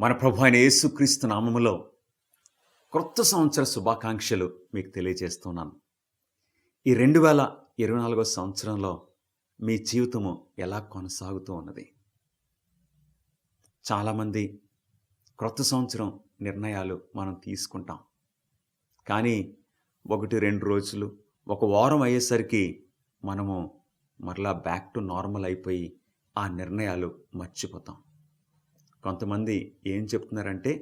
మన ప్రభు అయిన యేసుక్రీస్తు నామములో క్రొత్త సంవత్సర శుభాకాంక్షలు మీకు తెలియజేస్తున్నాను. ఈ 2024 సంవత్సరంలో మీ జీవితము ఎలా కొనసాగుతూ ఉన్నది? చాలామంది క్రొత్త సంవత్సరం నిర్ణయాలు మనం తీసుకుంటాం. కానీ 1-2 రోజులు, ఒక వారం అయ్యేసరికి మనము మరలా బ్యాక్ టు నార్మల్ అయిపోయి ఆ నిర్ణయాలు మర్చిపోతాం. కొంతమంది ఏం చెప్తున్నారంటే,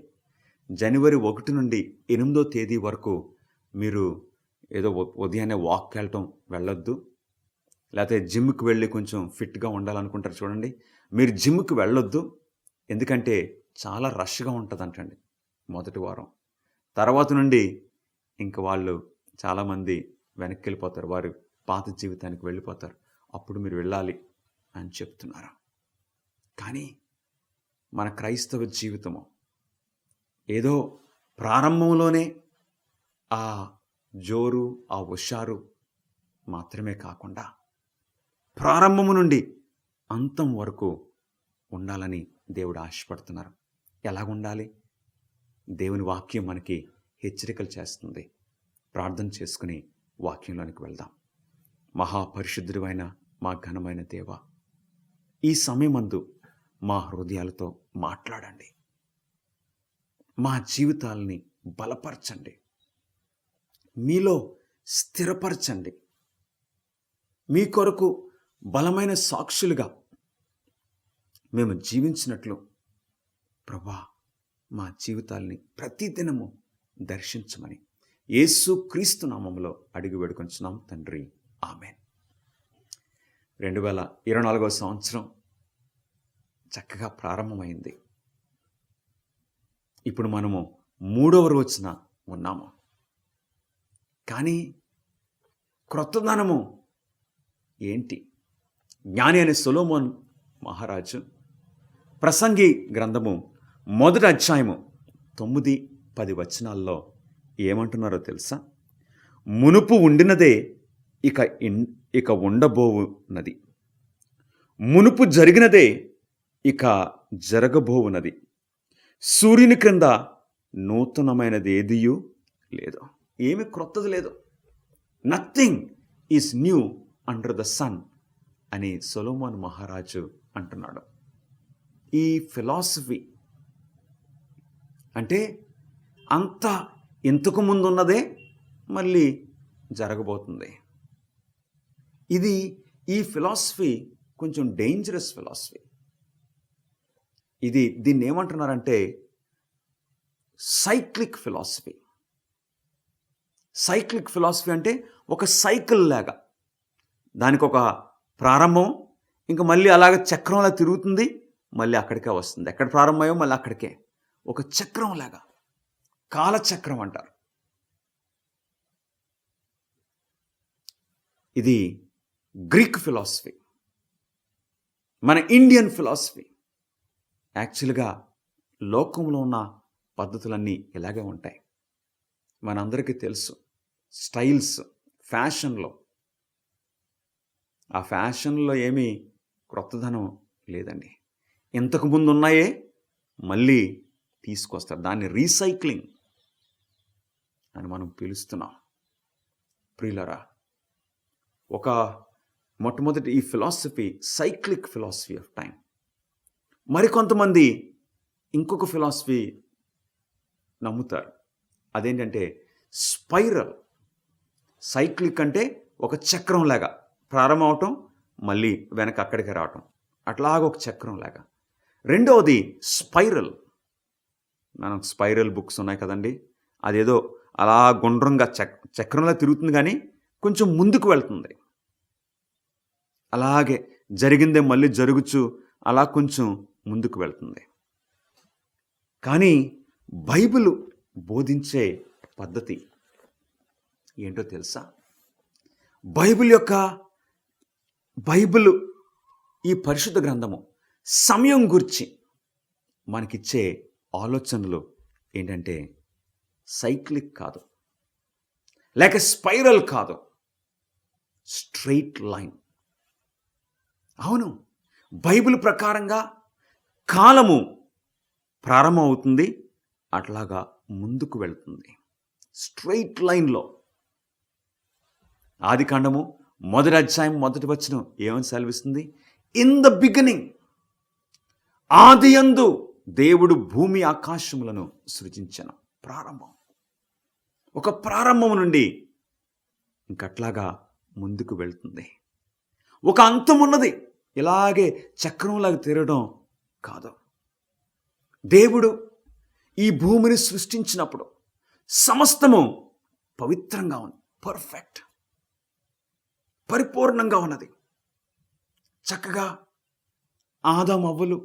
జనవరి 1 నుండి 8వ తేదీ వరకు మీరు ఏదో ఉదయాన్నే వాక్కి వెళ్ళొద్దు, లేకపోతే జిమ్కి వెళ్ళి కొంచెం ఫిట్గా ఉండాలనుకుంటారు చూడండి, మీరు జిమ్కి వెళ్ళొద్దు, ఎందుకంటే చాలా రష్గా ఉంటుందంటండి మొదటి వారం. తర్వాత నుండి ఇంక వాళ్ళు చాలామంది వెనక్కి వెళ్ళిపోతారు, వారి పాత జీవితానికి వెళ్ళిపోతారు, అప్పుడు మీరు వెళ్ళాలి అని చెప్తున్నారు. కానీ మన క్రైస్తవ జీవితము ఏదో ప్రారంభంలోనే ఆ జోరు, ఆ హుషారు మాత్రమే కాకుండా ప్రారంభము నుండి అంతం వరకు ఉండాలని దేవుడు ఆశపడుతున్నారు. ఎలాగుండాలి? దేవుని వాక్యం మనకి హెచ్చరికలు చేస్తుంది. ప్రార్థన చేసుకుని వాక్యంలోనికి వెళ్దాం. మహాపరిశుద్ధుడు అయిన మా ఘనమైన దేవ, ఈ సమయమందు మా హృదయాలతో మాట్లాడండి. మా జీవితాలని బలపరచండి, మీలో స్థిరపరచండి. మీ కొరకు బలమైన సాక్షులుగా మేము జీవించినట్లు ప్రభా, మా జీవితాల్ని ప్రతిదినము దర్శించమని యేసుక్రీస్తు నామములో అడిగి వేడుకొంచున్నాం తండ్రి, ఆమేన్. 2024 సంవత్సరం చక్కగా ప్రారంభమైంది. ఇప్పుడు మనము 3వ రోజున ఉన్నాము. కానీ క్రొత్తదనము ఏంటి? జ్ఞాని అనే సొలొమోన్ మహారాజు ప్రసంగి గ్రంథము 1వ అధ్యాయము 9-10 వచనాల్లో ఏమంటున్నారో తెలుసా? మునుపు ఉండినదే ఇక ఉండబోవున్నది, మునుపు జరిగినదే ఇక జరగబోవున్నది, సూర్యుని క్రింద నూతనమైనది ఏదియూ లేదు. ఏమి క్రొత్తది లేదు. Nothing is new under the sun అని సొలొమోన్ మహారాజు అంటున్నాడు. ఈ ఫిలాసఫీ అంటే అంతా ఇంతకు ముందు ఉన్నదే మళ్ళీ జరగబోతుంది. ఈ ఫిలాసఫీ కొంచెం డేంజరస్ ఫిలాసఫీ. దీన్ని ఏమంటున్నారంటే సైక్లిక్ ఫిలాసఫీ. సైక్లిక్ ఫిలాసఫీ అంటే ఒక సైకిల్ లాగా, దానికి ఒక ప్రారంభం, ఇంకా మళ్ళీ అలాగ చక్రంలా తిరుగుతుంది, మళ్ళీ అక్కడికే వస్తుంది. ఎక్కడ ప్రారంభమయ్యో మళ్ళీ అక్కడికే, ఒక చక్రం లాగా, కాలచక్రం అంటారు. ఇది గ్రీక్ ఫిలాసఫీ, మన ఇండియన్ ఫిలాసఫీ. యాక్చువల్గా లోకంలో ఉన్న పద్ధతులన్నీ ఇలాగే ఉంటాయి. మనందరికీ తెలుసు, స్టైల్స్, ఫ్యాషన్లో, ఆ ఫ్యాషన్లో ఏమీ క్రొత్తదనం లేదండి. ఇంతకుముందు ఉన్నాయే మళ్ళీ తీసుకొస్తారు. దాన్ని రీసైక్లింగ్ అని మనం పిలుస్తున్నాం. ప్రియులరా, ఒక మొట్టమొదటి ఈ philosophy cyclic philosophy of time. మరికొంతమంది ఇంకొక ఫిలాసఫీ నమ్ముతారు. అదేంటంటే స్పైరల్. సైక్లిక్ అంటే ఒక చక్రం లాగా ప్రారంభం అవటం, మళ్ళీ వెనక అక్కడికి రావటం, అట్లాగ ఒక చక్రం లాగా. రెండవది స్పైరల్. మనకు స్పైరల్ బుక్స్ ఉన్నాయి కదండి, అదేదో అలా గుండ్రంగా చక్రంలా తిరుగుతుంది, కానీ కొంచెం ముందుకు వెళ్తుంది. అలాగే జరిగిందే మళ్ళీ జరుగుచు అలా కొంచెం ముందుకు వెళ్తుంది. కానీ బైబిల్ బోధించే పద్ధతి ఏంటో తెలుసా? బైబిల్ ఈ పరిశుద్ధ గ్రంథము సమయం గురించి మనకిచ్చే ఆలోచనలు ఏంటంటే సైక్లిక్ కాదు, లేక స్పైరల్ కాదు, స్ట్రెయిట్ లైన్. అవును, బైబిల్ ప్రకారంగా కాలము ప్రారంభం అవుతుంది, అట్లాగా ముందుకు వెళ్తుంది స్ట్రైట్ లైన్లో. ఆదికాండము 1వ అధ్యాయం 1వ వచనం ఏమని సెలవిస్తుంది? ఇన్ ద బిగినింగ్, ఆదియందు దేవుడు భూమి ఆకాశములను సృజించెను. ప్రారంభం, ఒక ప్రారంభం నుండి ఇంకట్లాగా ముందుకు వెళ్తుంది. ఒక అంతం ఉన్నది, ఇలాగే చక్రంలాగా తిరగడం కాదు. దేవుడు ఈ భూమిని సృష్టించినప్పుడు సమస్తము పవిత్రంగా ఉంది, పర్ఫెక్ట్, పరిపూర్ణంగా ఉన్నది. చక్కగా ఆదాము అవ్వలు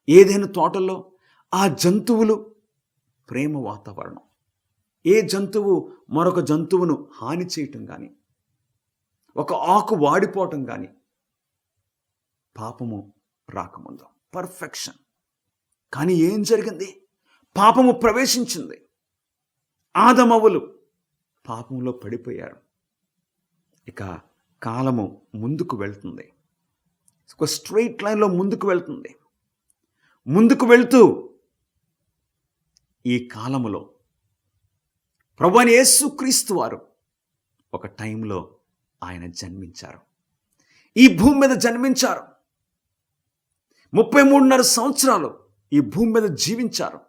ఏదైనా తోటల్లో, ఆ జంతువులు, ప్రేమ వాతావరణం. ఏ జంతువు మరొక జంతువును హాని చేయటం కానీ, ఒక ఆకు వాడిపోవటం కానీ, పాపము రాకముందు పర్ఫెక్షన్. కానీ ఏం జరిగింది? పాపము ప్రవేశించింది. ఆదమవ్వలు పాపంలో పడిపోయారు. ఇక కాలము ముందుకు వెళ్తుంది, ఒక స్ట్రైట్ లైన్లో ముందుకు వెళ్తుంది. ముందుకు వెళ్తూ ఈ కాలములో ప్రభువైన యేసుక్రీస్తు వారు ఒక టైంలో ఆయన జన్మించారు, ఈ భూమి మీద జన్మించారు. 33.5 సంవత్సరాలు ఈ భూమి మీద జీవించారు.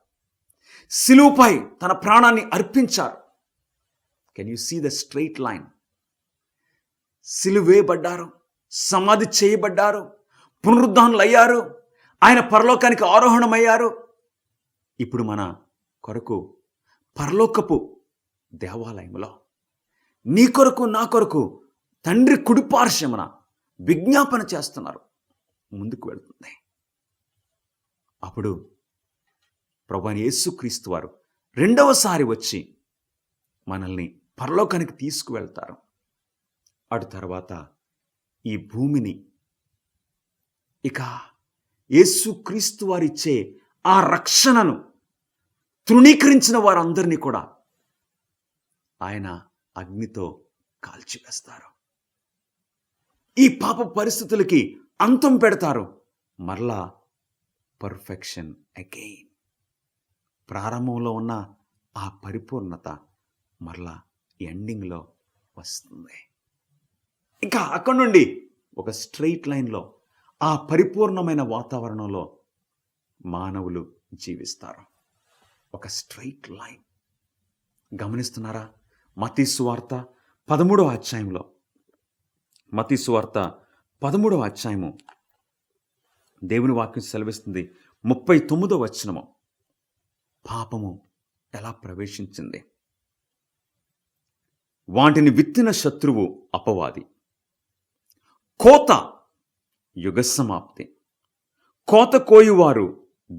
సిలువపై తన ప్రాణాన్ని అర్పించారు. Can you see the straight line? సిలువేయబడ్డారు, సమాధి చేయబడ్డారు, పునరుద్ధానులు అయ్యారు, ఆయన పరలోకానికి ఆరోహణమయ్యారు. ఇప్పుడు మన కొరకు పరలోకపు దేవాలయంలో నీ కొరకు నా కొరకు తండ్రి కుడిపార్శ్వమున విజ్ఞాపన చేస్తున్నారు. ముందుకు వెళ్తుంది. అప్పుడు ప్రభువైన యేసుక్రీస్తు వారు రెండవసారి వచ్చి మనల్ని పరలోకానికి తీసుకువెళ్తారు. అటు తర్వాత ఈ భూమిని ఇక యేసుక్రీస్తు వారిచ్చే ఆ రక్షణను తృణీకరించిన వారందరినీ కూడా ఆయన అగ్నితో కాల్చివేస్తారు. ఈ పాప పరిస్థితులకి అంతం పెడతారు. మరలా పర్ఫెక్షన్ అగైన్. ప్రారంభంలో ఉన్న ఆ పరిపూర్ణత మరలా ఎండింగ్లో వస్తుంది. ఇంకా అక్కడి నుండి ఒక స్ట్రైట్ లైన్లో ఆ పరిపూర్ణమైన వాతావరణంలో మానవులు జీవిస్తారు. ఒక స్ట్రైట్ లైన్. గమనిస్తున్నారా? మత్తయి సువార్త 13వ అధ్యాయంలో, మత్తయి సువార్త 13వ అధ్యాయము దేవుని వాక్యం సెలవిస్తుంది, 39వ వచనము. పాపము ఎలా ప్రవేశించింది? వాటిని విత్తిన శత్రువు అపవాది. కోత యుగ సమాప్తి. కోత కోయువారు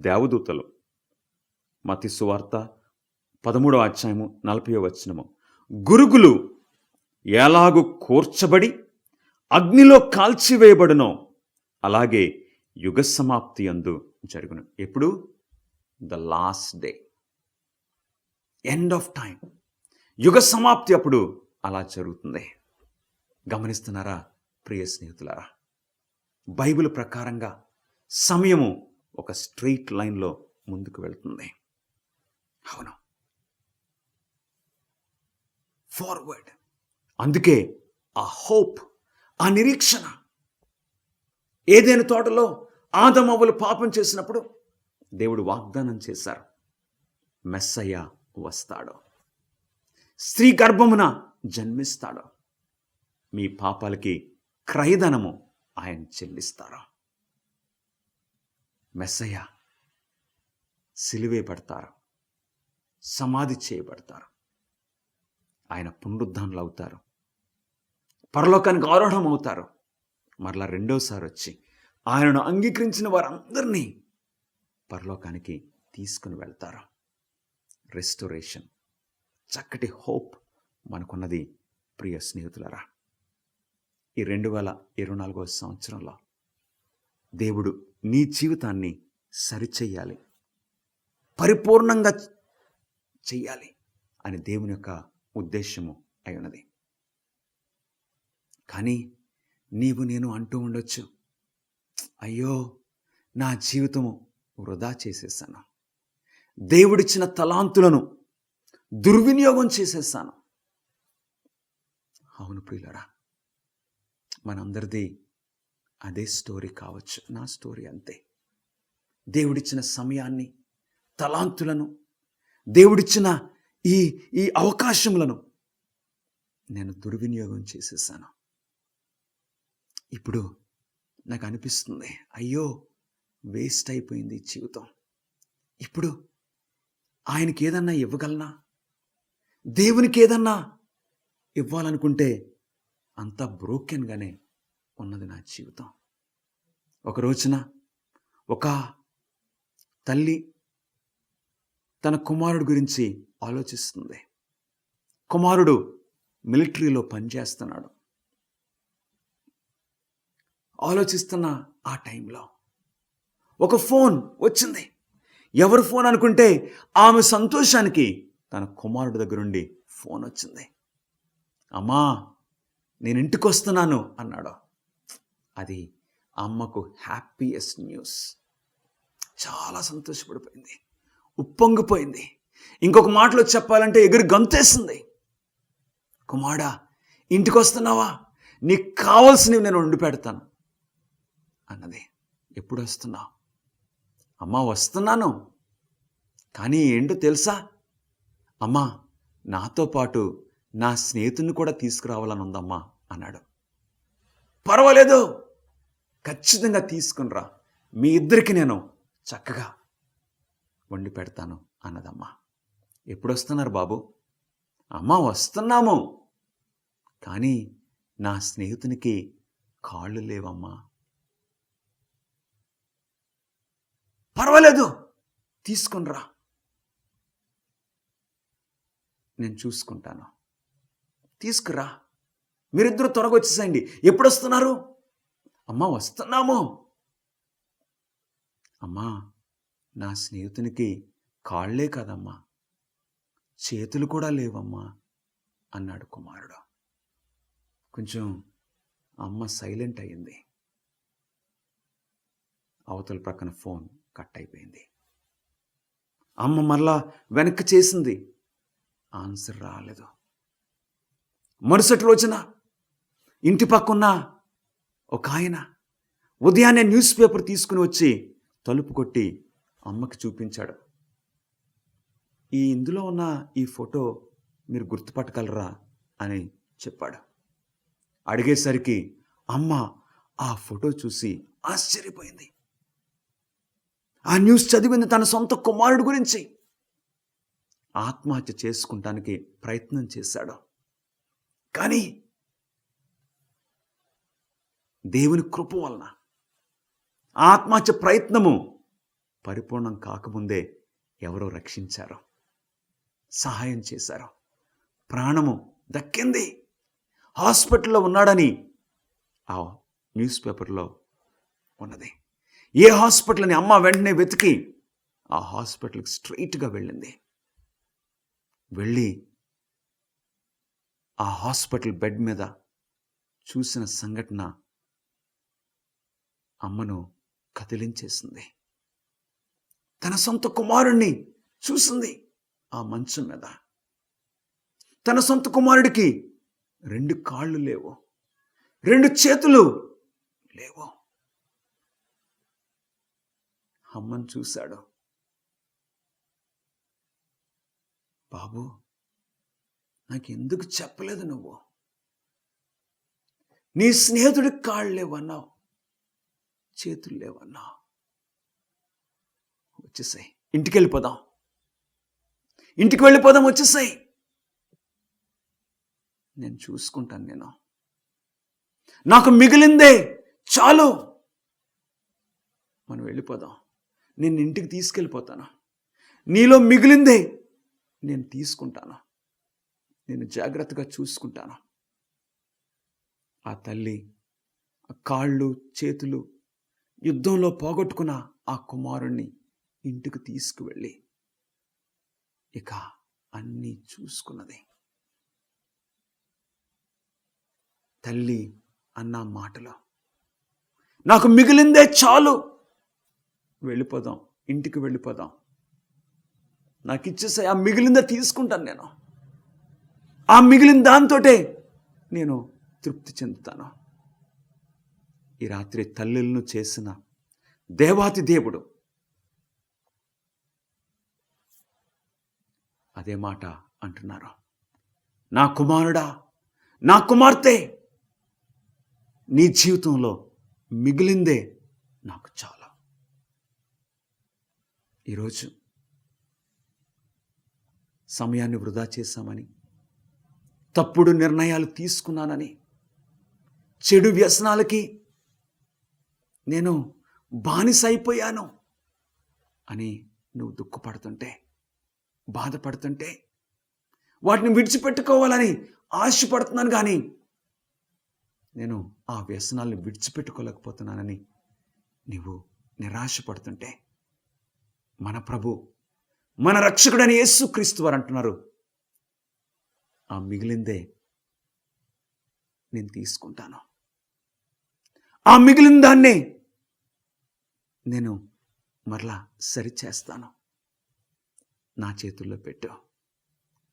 దేవదూతలు. మత్తయి సువార్త 13వ అధ్యాయము 40వ వచనము. గురుగులు ఎలాగు కూర్చబడి అగ్నిలో కాల్చివేయబడునో అలాగే యుగ సమాప్తి యందు జరుగును. ఎప్పుడు? The last day, end of time, యుగ సమాప్తి అప్పుడు అలా జరుగుతుంది. గమనిస్తున్నారా ప్రియ స్నేహితులారా? బైబిల్ ప్రకారంగా సమయము ఒక స్ట్రైట్ లైన్లో ముందుకు వెళ్తుంది. అవును, ఫార్వర్డ్. అందుకే ఆ హోప్, ఆ నిరీక్షణ. ఏదైనా తోటలో ఆదమవ్వలు పాపం చేసినప్పుడు దేవుడు వాగ్దానం చేశారు, మెస్సయ్య వస్తాడు, స్త్రీ గర్భమున జన్మిస్తాడు, మీ పాపాలకి క్రయధనము ఆయన చెల్లిస్తారు. మెస్సయ్య సిలువే పడతారు, సమాధి చేయబడతారు, ఆయన పునరుద్ధానులు అవుతారు, పరలోకానికి ఆరోహణం అవుతారు. మరలా రెండోసారి వచ్చి ఆయనను అంగీకరించిన వారందరినీ పరలోకానికి తీసుకుని వెళ్తారు. రెస్టోరేషన్, చక్కటి హోప్ మనకున్నది ప్రియ స్నేహితులరా. ఈ 2024వ సంవత్సరంలో దేవుడు నీ జీవితాన్ని సరిచెయ్యాలి, పరిపూర్ణంగా చెయ్యాలి అని దేవుని యొక్క ఉద్దేశము అయి ఉన్నది. కానీ నీవు నేను అంటూ ఉండొచ్చు, అయ్యో నా జీవితము వృధా చేసేసాను, దేవుడిచ్చిన తలాంతులను దుర్వినియోగం చేసేసాను. అవును ప్రియులారా, మనందరిది అదే స్టోరీ కావచ్చు. నా స్టోరీ అంతే. దేవుడిచ్చిన సమయాన్ని, తలాంతులను, దేవుడిచ్చిన ఈ ఈ అవకాశములను నేను దుర్వినియోగం చేసేసాను. ఇప్పుడు నాకు అనిపిస్తుంది, అయ్యో వేస్ట్ అయిపోయింది ఈ జీవితం. ఇప్పుడు ఆయనకి ఏదన్నా ఇవ్వగలనా? దేవునికి ఏదన్నా ఇవ్వాలనుకుంటే అంతా బ్రోకెన్గానే ఉన్నది నా జీవితం. ఒక రోజున ఒక తల్లి తన కుమారుడు గురించి ఆలోచిస్తుంది. కుమారుడు మిలిటరీలో పనిచేస్తున్నాడు. ఆలోచిస్తున్న ఆ టైంలో ఒక ఫోన్ వచ్చింది. ఎవరు ఫోన్ అనుకుంటే ఆమె సంతోషానికి తన కుమారుడి దగ్గరుండి ఫోన్ వచ్చింది. అమ్మా, నేను ఇంటికి వస్తున్నాను అన్నాడు. అది అమ్మకు హ్యాపీయెస్ట్ న్యూస్. చాలా సంతోషపడిపోయింది, ఉప్పొంగిపోయింది. ఇంకొక మాటలో చెప్పాలంటే ఎగిరి గంతేసింది. కుమారుడా, ఇంటికి వస్తున్నావా? నీకు కావాల్సినవి నేను వండి పెడతాను అన్నది. ఎప్పుడు వస్తున్నావు? అమ్మా, వస్తున్నాను, కానీ ఏంటో తెలుసా అమ్మా, నాతో పాటు నా స్నేహితుడిని కూడా తీసుకురావాలని ఉందమ్మా అన్నాడు. పర్వాలేదు, ఖచ్చితంగా తీసుకునిరా, మీ ఇద్దరికి నేను చక్కగా వండి పెడతాను అన్నదమ్మా. ఎప్పుడు వస్తున్నారు బాబు? అమ్మా, వస్తున్నాము, కానీ నా స్నేహితునికి కాళ్ళు లేవమ్మా. పర్వాలేదు, తీసుకునిరా, నేను చూసుకుంటాను, తీసుకురా, మీరిద్దరూ త్వరగా వచ్చేసేయండి. ఎప్పుడు వస్తున్నారు? అమ్మా, వస్తున్నాము. అమ్మా, నా స్నేహితునికి కాళ్ళే కదమ్మా, చేతులు కూడా లేవమ్మా అన్నాడు కుమారుడు. కొంచెం అమ్మ సైలెంట్ అయ్యింది. అవతల ప్రక్కన ఫోన్ కట్ అయిపోయింది. అమ్మ మరలా వెనక్కి చేసింది, ఆన్సర్ రాలేదు. మరుసటి రోజున ఇంటి పక్కన్న ఒక ఆయన ఉదయాన్నే న్యూస్ పేపర్ తీసుకుని వచ్చి తలుపు కొట్టి అమ్మకి చూపించాడు. ఇందులో ఉన్న ఈ ఫోటో మీరు గుర్తుపట్టగలరా అని చెప్పాడు. అడిగేసరికి అమ్మ ఆ ఫోటో చూసి ఆశ్చర్యపోయింది. ఆ న్యూస్ చదివింది తన సొంత కుమారుడు గురించి. ఆత్మహత్య చేసుకుంటానికి ప్రయత్నం చేశాడు. కానీ దేవుని కృప వలన ఆత్మహత్య ప్రయత్నము పరిపూర్ణం కాకముందే ఎవరో రక్షించారు, సహాయం చేశారు, ప్రాణము దక్కింది. హాస్పిటల్లో ఉన్నాడని ఆ న్యూస్ పేపర్లో ఉన్నది. ఏ హాస్పిటల్ అని అమ్మ వెంటనే వెతికి ఆ హాస్పిటల్కి స్ట్రైట్గా వెళ్ళింది. వెళ్ళి ఆ హాస్పిటల్ బెడ్ మీద చూసిన సంఘటన అమ్మను కదిలించేసింది. తన సొంత కుమారుణ్ణి చూసింది ఆ మంచం మీద. తన సొంత కుమారుడికి 2 కాళ్ళు లేవు, 2 చేతులు లేవు. అమ్మను చూశాడు. బాబు, నాకెందుకు చెప్పలేదు నువ్వు? నీ స్నేహితుడికి కాళ్ళు లేవన్నావు, చేతులు లేవన్నావు. వచ్చేసాయి, ఇంటికి వెళ్ళిపోదాం, ఇంటికి వెళ్ళిపోదాం, వచ్చేసాయి, నేను చూసుకుంటాను, నాకు మిగిలిందే చాలు, మనం వెళ్ళిపోదాం, నేను ఇంటికి తీసుకెళ్ళిపోతాను, నీలో మిగిలిందే నేను తీసుకుంటాను, నేను జాగ్రత్తగా చూసుకుంటాను. ఆ తల్లి ఆ కాళ్ళు చేతులు యుద్ధంలో పోగొట్టుకున్న ఆ కుమారుణ్ణి ఇంటికి తీసుకువెళ్ళి ఇక అన్నీ చూసుకున్నది. తల్లి అన్న మాటలో నాకు మిగిలిందే చాలు, వెళ్ళిపోదాం, ఇంటికి వెళ్ళిపోదాం, నాకు ఇచ్చేసాయి, ఆ మిగిలిందే తీసుకుంటాను నేను. ఆ మిగిలిన దాంతోటే నేను తృప్తి చెందుతాను. ఈ రాత్రి తల్లులను చేసిన దేవాతి దేవుడు అదే మాట అంటున్నారు. నా కుమారుడా, నా కుమార్తె, నీ జీవితంలో మిగిలిందే నాకు చాలా. ఈరోజు సమయాన్ని వృధా చేశామని, తప్పుడు నిర్ణయాలు తీసుకున్నానని, చెడు వ్యసనాలకి నేను బానిస అయిపోయాను అని నువ్వు దుఃఖపడుతుంటే, బాధపడుతుంటే, వాటిని విడిచిపెట్టుకోవాలని ఆశపడుతున్నాను, కానీ నేను ఆ వ్యసనాలను విడిచిపెట్టుకోలేకపోతున్నానని నీవు నిరాశపడుతుంటే, మన ప్రభు, మన రక్షకుడని యేసుక్రీస్తు వారు అంటున్నారు, ఆ మిగిలిందే నేను తీసుకుంటాను. ఆ మిగిలిన దాన్నే నేను మరలా సరిచేస్తాను. నా చేతుల్లో పెట్టు.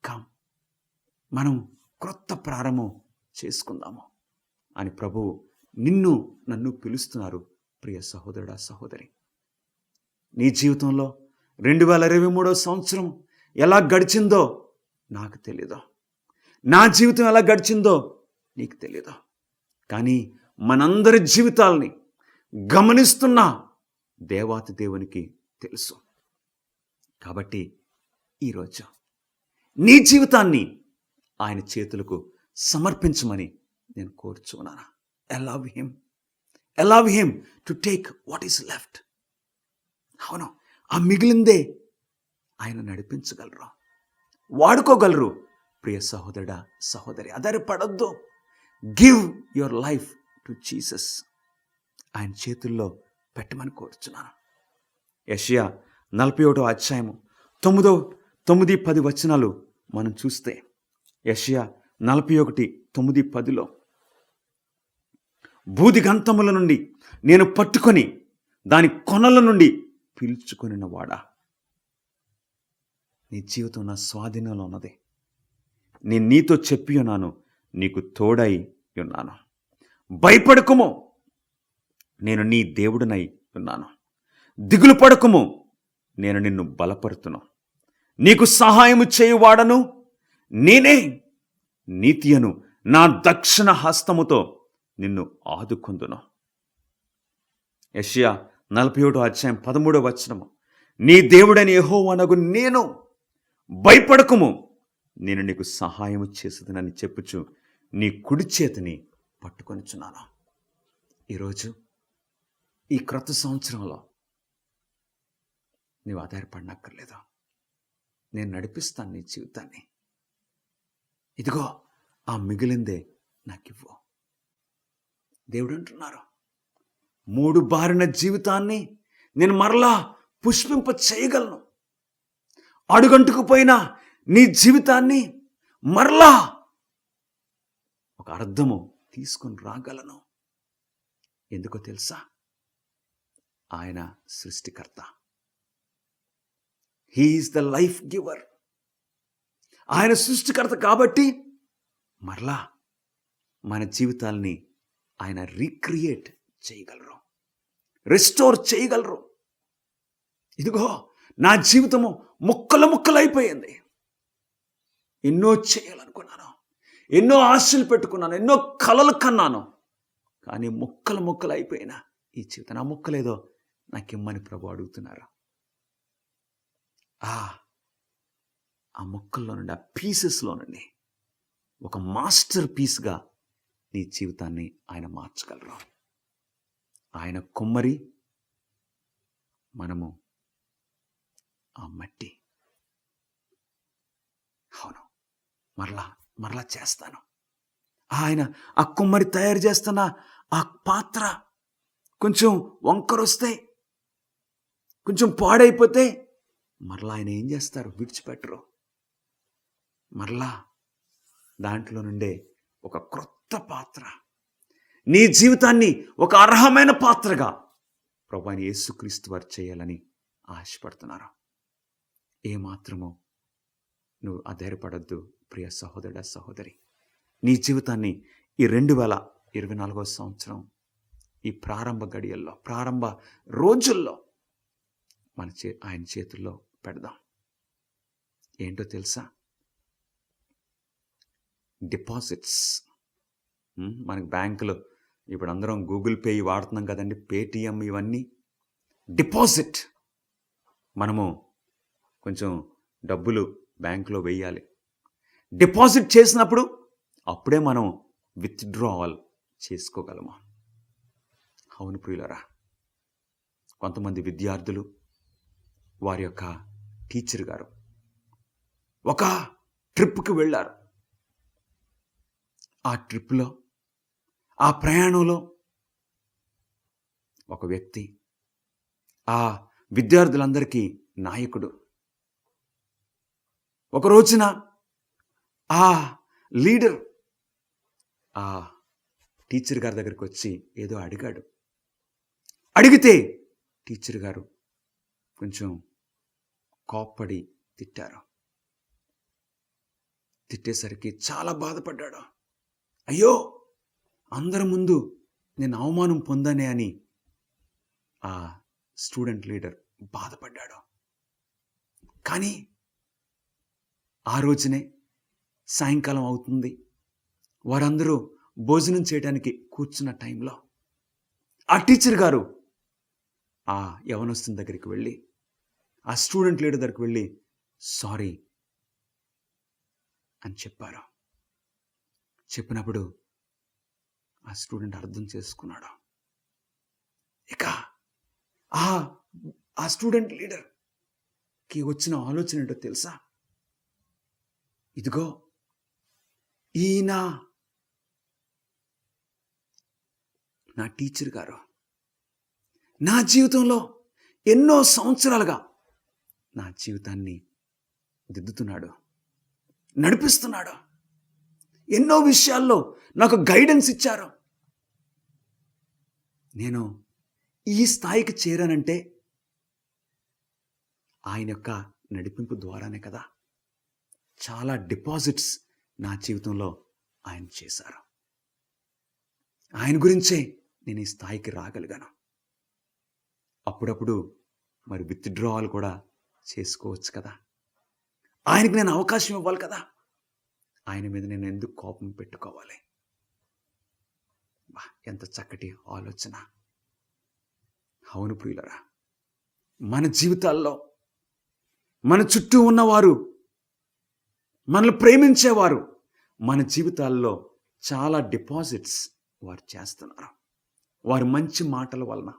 కమ్, మనం క్రొత్త ప్రారంభం చేసుకుందాము అని ప్రభువు నిన్ను నన్ను పిలుస్తున్నారు. ప్రియ సహోదరుడా, సహోదరి, నీ జీవితంలో 2023 సంవత్సరం ఎలా గడిచిందో నాకు తెలీదు. నా జీవితం ఎలా గడిచిందో నీకు తెలీదు. కానీ మనందరి జీవితాలని గమనిస్తున్న దేవాతి దేవునికి తెలుసు. కాబట్టి ఈరోజు నీ జీవితాన్ని ఆయన చేతులకు సమర్పించమని నేను కోరుచున్నాను. allow him to take what is left. అవును, ఆ మిగిలిందే ఆయన నడిపించగలరు, వాడుకోగలరు. ప్రియ సహోదరుడా, సహోదరి, ఆధారపడొద్దు. Give your life to Jesus. ఆయన చేతుల్లో పెట్టమని కోరుచున్నాను. యెషయా 41వ అధ్యాయము 9-10 వచనాలు మనం చూస్తే, యెషయా 41:9-10లో, బూదిగంతముల నుండి నేను పట్టుకొని దాని కొనల నుండి పీల్చుకొనిన వాడా, నీ జీవితం నా స్వాధీనంలో ఉన్నది. నేను నీతో చెప్పి ఉన్నాను, నీకు తోడై ఉన్నాను. భయపడకుము, నేను నీ దేవుడినై ఉన్నాను. దిగులు పడకుము, నేను నిన్ను బలపరుతును. నీకు సహాయము చేయువాడను నేనే. నీతియను నా దక్షిణ హస్తముతో నిన్ను ఆదుకొందును. యెషయా 41వ అధ్యాయం 13వ వచనము, నీ దేవుడని యెహోవానగు నేను, భయపడకుము, నేను నీకు సహాయము చేసేదనని చెప్పుచు నీ కుడి చేతిని పట్టుకొనిచున్నాను. ఈరోజు ఈ క్రొత్త సంవత్సరంలో నీవు ఆధారపడనక్కర్లేదు. నేను నడిపిస్తాను నీ జీవితాన్ని. ఇదిగో ఆ మిగిలిందే నాకివ్వు. దేవుడు అంటున్నారు, 3 బారిన జీవితాన్ని నేను మరలా పుష్పింప చేయగలను. అడుగంటుకుపోయిన నీ జీవితాన్ని మరలా ఒక అర్థము తీసుకొని రాగలను. ఎందుకో తెలుసా? ఆయన సృష్టికర్త. He is the life giver. ఆయన సృష్టికర్త కాబట్టి మరలా మన జీవితాల్ని ఆయన రీక్రియేట్ చేయగలరు, రెస్టోర్ చేయగలరు. ఇదిగో నా జీవితము ముక్కలైపోయింది. ఎన్నో చేయాలనుకున్నాను, ఎన్నో ఆశలు పెట్టుకున్నాను, ఎన్నో కలలు కన్నాను, కానీ ముక్కలు అయిపోయిన ఈ జీవితం, నా ముక్కలేదో నాకు ఇమ్మని ప్రభు అడుగుతున్నారు. ఆ ముక్కల్లో నుండి, ఆ పీసెస్లో నుండి ఒక మాస్టర్ పీస్గా నీ జీవితాన్ని ఆయన మార్చగలరు. ఆయన కుమ్మరి, మనము ఆ మట్టి. అవును, మరలా చేస్తాను. ఆయన ఆ కుమ్మరి తయారు చేస్తున్న ఆ పాత్ర కొంచెం వంకరొస్తే, కొంచెం పాడైపోతే మరలా ఆయన ఏం చేస్తారు? విడిచిపెట్టరు. మరలా దాంట్లో నుండే ఒక క్రొత్త పాత్ర, నీ జీవితాన్ని ఒక అర్హమైన పాత్రగా ప్రభువైన యేసుక్రీస్తు వారు చేయాలని ఆశపడుతున్నారు. ఏమాత్రమో నువ్వు అధైర్యపడొద్దు ప్రియ సహోదరుడా, సహోదరి. నీ జీవితాన్ని ఈ 2024 సంవత్సరం ఈ ప్రారంభ గడియల్లో, ప్రారంభ రోజుల్లో ఆయన చేతుల్లో పెడదాం. ఏంటో తెలుసా? డిపాజిట్స్. మనకి బ్యాంకులో ఇప్పుడు అందరం గూగుల్ పే వాడుతున్నాం కదండి, పేటిఎం, ఇవన్నీ డిపాజిట్. మనము కొంచెం డబ్బులు బ్యాంకులో వేయాలి. డిపాజిట్ చేసినప్పుడు అప్పుడే మనం విత్డ్రావల్ చేసుకోగలము. అవును ప్రియులరా, కొంతమంది విద్యార్థులు వారి యొక్క టీచర్ గారు ఒక ట్రిప్కి వెళ్ళారు. ఆ ట్రిప్లో, ఆ ప్రయాణంలో ఒక వ్యక్తి ఆ విద్యార్థులందరికీ నాయకుడు. ఒక రోజున ఆ లీడర్ ఆ టీచర్ గారి దగ్గరికి వచ్చి ఏదో అడిగాడు. అడిగితే టీచర్ గారు కొంచెం కోప్పడి తిట్టారు. తిట్టేసరికి చాలా బాధపడ్డాడు. అయ్యో, అందరి ముందు నేను అవమానం పొందానే అని ఆ స్టూడెంట్ లీడర్ బాధపడ్డాడు. కానీ ఆ రోజునే సాయంకాలం అవుతుంది. వారందరూ భోజనం చేయడానికి కూర్చున్న టైంలో ఆ టీచర్ గారు ఆ యవనస్తుని దగ్గరికి వెళ్ళి, ఆ స్టూడెంట్ లీడర్ దగ్గరికి వెళ్ళి సారీ అని చెప్పారు. చెప్పినప్పుడు ఆ స్టూడెంట్ అర్థం చేసుకున్నాడు. ఇక ఆ స్టూడెంట్ లీడర్కి వచ్చిన ఆలోచన ఏంటో తెలుసా? ఇదిగో, ఈయన నా టీచర్ గారు నా జీవితంలో ఎన్నో సంవత్సరాలుగా నా జీవితాన్ని దిద్దుతున్నాడు, నడిపిస్తున్నాడు. ఎన్నో విషయాల్లో నాకు గైడెన్స్ ఇచ్చారు. నేను ఈ స్థాయికి చేరానంటే ఆయన యొక్క నడిపింపు ద్వారానే కదా. చాలా డిపాజిట్స్ నా జీవితంలో ఆయన చేశారు. ఆయన గురించే నేను ఈ స్థాయికి రాగలిగాను. అప్పుడప్పుడు మరి విత్డ్రావల్ కూడా చేసుకోవచ్చు కదా. ఆయనకి నేను అవకాశం ఇవ్వాలి కదా. ఆయన మీద నేను ఎందుకు కోపం పెట్టుకోవాలి? ఎంత చక్కటి ఆలోచన. అవును ప్రియులరా, మన జీవితాల్లో మన చుట్టూ ఉన్నవారు, మనల్ని ప్రేమించేవారు మన జీవితాల్లో చాలా డిపాజిట్స్ వారు చేస్తున్నారు. వారి మంచి మాటల వలన,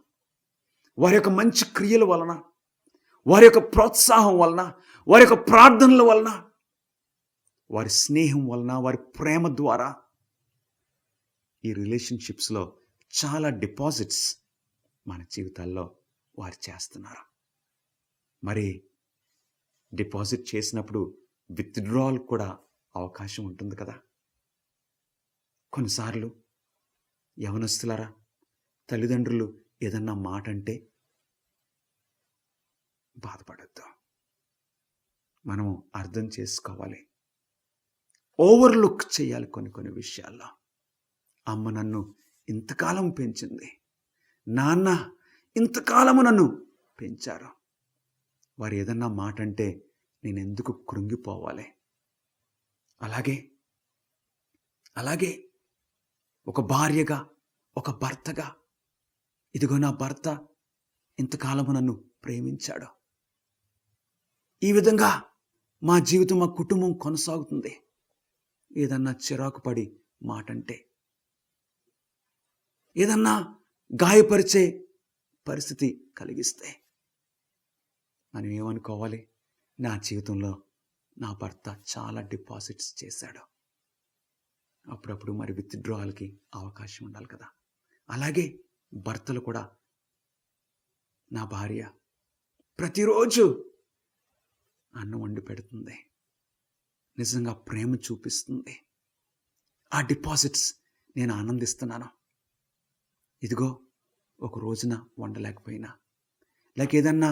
వారి యొక్క మంచి క్రియల వలన, వారి యొక్క ప్రోత్సాహం వలన, వారి యొక్క ప్రార్థనల వలన, వారి స్నేహం వలన, వారి ప్రేమ ద్వారా ఈ రిలేషన్షిప్స్లో చాలా డిపాజిట్స్ మన జీవితాల్లో వారు చేస్తున్నారు. మరి డిపాజిట్ చేసినప్పుడు విత్డ్రావల్ కూడా అవకాశం ఉంటుంది కదా. కొన్నిసార్లు యవనస్తులారా, తల్లిదండ్రులు ఏదన్నా మాట అంటే బాధపడద్దు. మనము అర్థం చేసుకోవాలి, ఓవర్లుక్ చేయాలి కొన్ని విషయాల్లో. అమ్మ నన్ను ఇంతకాలం పెంచింది, నాన్న ఇంతకాలము నన్ను పెంచారు. వారు ఏదన్నా మాట అంటే నేను ఎందుకు కృంగిపోవాలి? అలాగే ఒక భార్యగా, ఒక భర్తగా, ఇదిగో నా భర్త ఇంతకాలము నన్ను ప్రేమించాడు, ఈ విధంగా మా జీవితం, మా కుటుంబం కొనసాగుతుంది. ఏదన్నా చిరాకు పడి మాట అంటే, ఏదన్నా గాయపరిచే పరిస్థితి కలిగిస్తే మనం ఏమనుకోవాలి? నా జీవితంలో నా భర్త చాలా డిపాజిట్స్ చేశాడు. అప్పుడప్పుడు మరి విత్డ్రావల్కి అవకాశం ఉండాలి కదా. అలాగే భర్తలు కూడా, నా భార్య ప్రతిరోజు అన్నం వండి పెడుతుంది, నిజంగా ప్రేమ చూపిస్తుంది, ఆ డిపాజిట్స్ నేను ఆనందిస్తున్నాను. ఇదిగో ఒక రోజున వండలేకపోయినా, లేక ఏదన్నా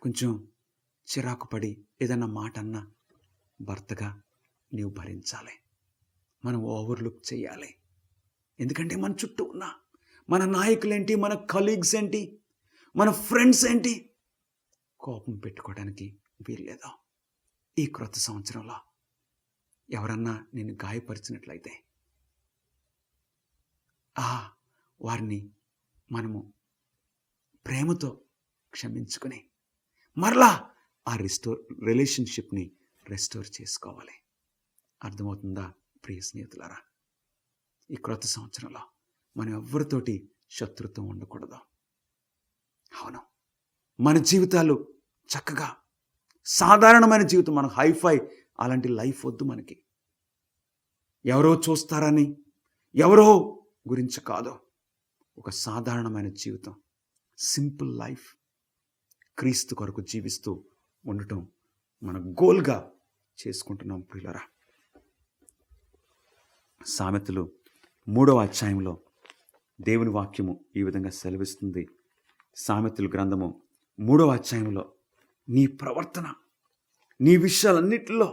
కొంచెం చిరాకు పడి ఏదన్నా మాట అన్నా భర్తగా నీవు భరించాలి. మనం ఓవర్లుక్ చేయాలి. ఎందుకంటే మన చుట్టూ ఉన్న మన నాయకులేంటి, మన కలీగ్స్ ఏంటి, మన ఫ్రెండ్స్ ఏంటి, కోపం పెట్టుకోవడానికి వీల్లేదు. ఈ క్రొత్త సంవత్సరంలో ఎవరన్నా నిన్ను గాయపరిచినట్లయితే వారిని మనము ప్రేమతో క్షమించుకొని మరలా ఆ రిలేషన్షిప్ని రెస్టోర్ చేసుకోవాలి. అర్థమవుతుందా ప్రియ స్నేహితులారా? ఈ క్రొత్త సంవత్సరంలో మనం ఎవరితోటి శత్రుత్వం ఉండకూడదు. అవును, మన జీవితాలు చక్కగా సాధారణమైన జీవితం, మన హైఫై అలాంటి లైఫ్ వద్దు మనకి. ఎవరో చూస్తారని, ఎవరో గురించి కాదు. ఒక సాధారణమైన జీవితం, సింపుల్ లైఫ్, క్రీస్తు కొరకు జీవిస్తూ ఉండటం మన గోల్గా చేసుకుంటున్నాం ప్రియులారా. సామెతలు 3వ అధ్యాయంలో దేవుని వాక్యము ఈ విధంగా సెలవిస్తుంది. సామెతలు గ్రంథము 3వ అధ్యాయంలో నీ ప్రవర్తన, నీ విషయాలన్నిటిలో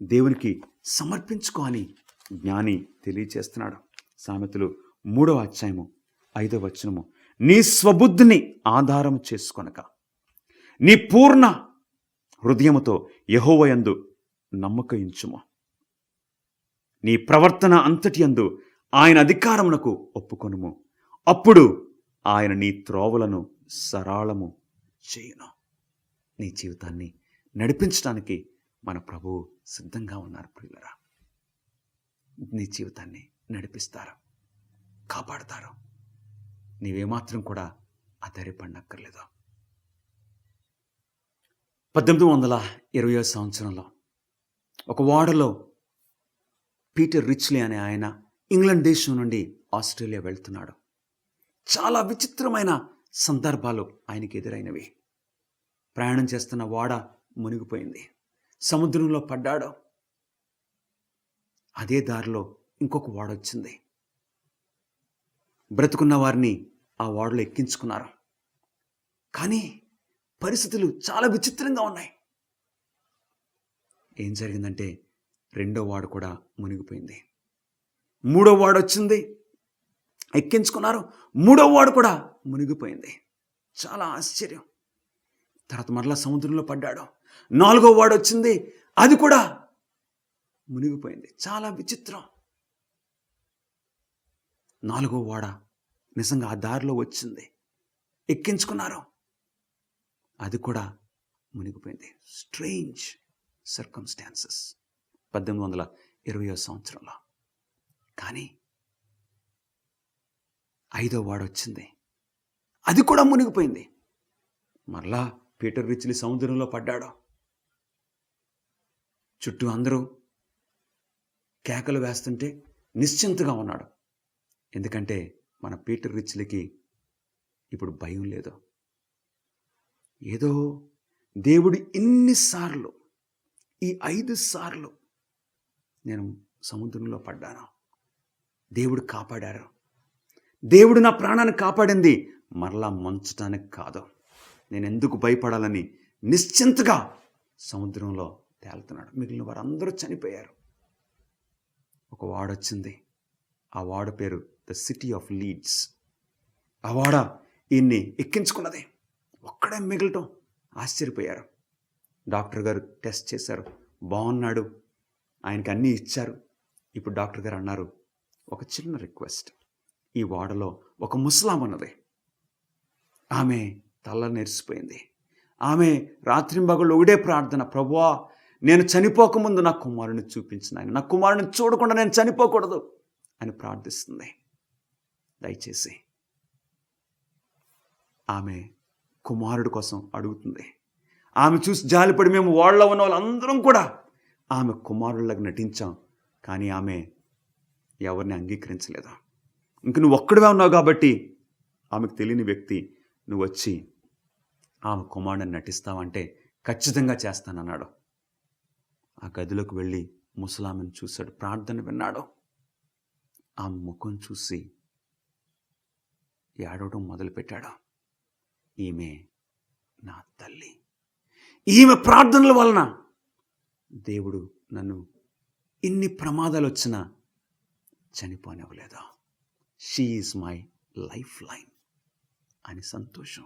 దేవునికి సమర్పించుకో అని జ్ఞాని తెలియచేస్తున్నాడు. సామెతలు 3వ అధ్యాయము 5వ వచనము, నీ స్వబుద్ధిని ఆధారం చేసుకొనక నీ పూర్ణ హృదయముతో యెహోవా యందు నమ్మకయించుము. నీ ప్రవర్తన అంతటి యందు ఆయన అధికారమునకు ఒప్పుకొనుము. అప్పుడు ఆయన నీ త్రోవలను సరళము చేయును. నీ జీవితాన్ని నడిపించడానికి మన ప్రభువు సిద్ధంగా ఉన్నారు ప్రియులరా. నీ జీవితాన్ని నడిపిస్తారు, కాపాడతారు. నీవేమాత్రం కూడా ఆధారపడనక్కర్లేదు. 1820వ సంవత్సరంలో ఒక ఓడలో పీటర్ రిచ్లీ అనే ఆయన ఇంగ్లాండ్ దేశం నుండి ఆస్ట్రేలియా వెళ్తున్నాడు. చాలా విచిత్రమైన సందర్భాలు ఆయనకి ఎదురైనవి. ప్రయాణం చేస్తున్న ఓడ మునిగిపోయింది, సముద్రంలో పడ్డాడు. అదే దారిలో ఇంకొక ఓడ వచ్చింది. బ్రతుకున్న వారిని ఆ ఓడలో ఎక్కించుకున్నారు. కానీ పరిస్థితులు చాలా విచిత్రంగా ఉన్నాయి. ఏం జరిగిందంటే రెండో ఓడ కూడా మునిగిపోయింది. మూడో ఓడ వచ్చింది, ఎక్కించుకున్నారు. మూడో ఓడ కూడా మునిగిపోయింది. చాలా ఆశ్చర్యం. తర్వాత మరలా సముద్రంలో పడ్డాడు. 4వ ఓడ వచ్చింది, అది కూడా మునిగిపోయింది. చాలా విచిత్రం. 4వ ఓడ నిజంగా ఆ దారిలో వచ్చింది, ఎక్కించుకున్నారు, అది కూడా మునిగిపోయింది. స్ట్రేంజ్ సర్కమ్స్టాన్సెస్ 1820వ సంవత్సరంలో. కానీ 5వ ఓడ వచ్చింది, అది కూడా మునిగిపోయింది. మరలా పీటర్ రిచ్లీ సముద్రంలో పడ్డాడు. చుట్టూ అందరూ కేకలు వేస్తుంటే నిశ్చింతగా ఉన్నాడు. ఎందుకంటే మన పీటర్ రిచ్లీకి ఇప్పుడు భయం లేదు. ఏదో దేవుడు ఇన్నిసార్లు, ఈ 5 సార్లు నేను సముద్రంలో పడ్డాను, దేవుడు కాపాడారు. దేవుడు నా ప్రాణాన్ని కాపాడింది మరలా ముంచటానికి కాదు. నేను ఎందుకు భయపడాలని నిశ్చింతగా సముద్రంలో తేలుతున్నాడు. మిగిలిన వారందరూ చనిపోయారు. ఒక ఓడ వచ్చింది. ఆ ఓడ పేరు ద సిటీ ఆఫ్ లీడ్స్. ఆ ఓడ ఈయన్ని ఎక్కించుకున్నది. ఒక్కడే మిగలటం ఆశ్చర్యపోయారు. డాక్టర్ గారు టెస్ట్ చేశారు, బాగున్నాడు, ఆయనకి అన్నీ ఇచ్చారు. ఇప్పుడు డాక్టర్ గారు అన్నారు, ఒక చిన్న రిక్వెస్ట్, ఈ ఓడలో ఒక ముసలాం ఉన్నది. ఆమె తల నెరిసిపోయింది. ఆమె రాత్రింబగళ్ళు ఒకటే ప్రార్థన, ప్రభువా నేను చనిపోకముందు నా కుమారుని చూపించిన ఆయన, నా కుమారుని చూడకుండా నేను చనిపోకూడదు అని ప్రార్థిస్తుంది. దయచేసి ఆమె కుమారుడు కోసం అడుగుతుంది. ఆమె చూసి జాలిపడి మేము ఓడలో ఉన్న వాళ్ళందరం కూడా ఆమె కుమారుళ్ళకి నటించాం. కానీ ఆమె ఎవరిని అంగీకరించలేదు. ఇంక నువ్వు ఒక్కడివే ఉన్నావు కాబట్టి ఆమెకు తెలియని వ్యక్తి నువ్వు వచ్చి ఆమె కుమారుడిని నటిస్తావంటే ఖచ్చితంగా చేస్తానన్నాడు. ఆ గదిలోకి వెళ్ళి ముసలామెను చూశాడు, ప్రార్థన విన్నాడు. ఆమె ముఖం చూసి ఏడవడం మొదలుపెట్టాడు. ఈమె నా తల్లి, ఈమె ప్రార్థనల వలన దేవుడు నన్ను ఇన్ని ప్రమాదాలు వచ్చినా చనిపోనివ్వలేదు. She is my lifeline అని సంతోషం,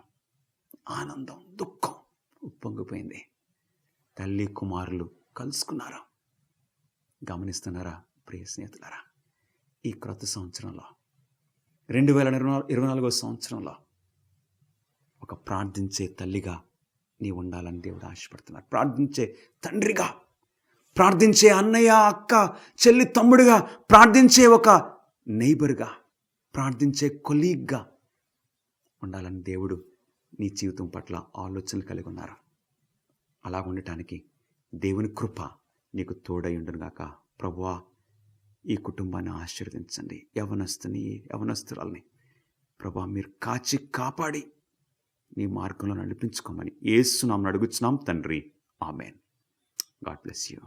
ఆనందం, దుఃఖం ఉప్పొంగిపోయింది. తల్లి కుమారులు కలుసుకున్నారు. గమనిస్తున్నారా ప్రియ స్నేహితులారా? ఈ క్రొత్త సంవత్సరంలో 2024 సంవత్సరంలో ఒక ప్రార్థించే తల్లిగా నీ ఉండాలని దేవుడు ఆశపడుతున్నారు. ప్రార్థించే తండ్రిగా, ప్రార్థించే అన్నయ్య, అక్క, చెల్లి, తమ్ముడిగా, ప్రార్థించే ఒక నైబర్గా, ప్రార్థించే కొలీగ్గా ఉండాలని దేవుడు నీ జీవితం పట్ల ఆలోచనలు కలిగి ఉన్నారు. అలా ఉండటానికి దేవుని కృప నీకు తోడై ఉండునుగాక. ప్రభువా, ఈ కుటుంబాన్ని ఆశీర్వదించండి. యవనస్తురాల్ని ప్రభువా మీరు కాచి కాపాడి నీ మార్గంలో నడిపించుకోమని యేసు నామమున అడుగుచున్నాం తండ్రి. ఆమెన్. God bless you.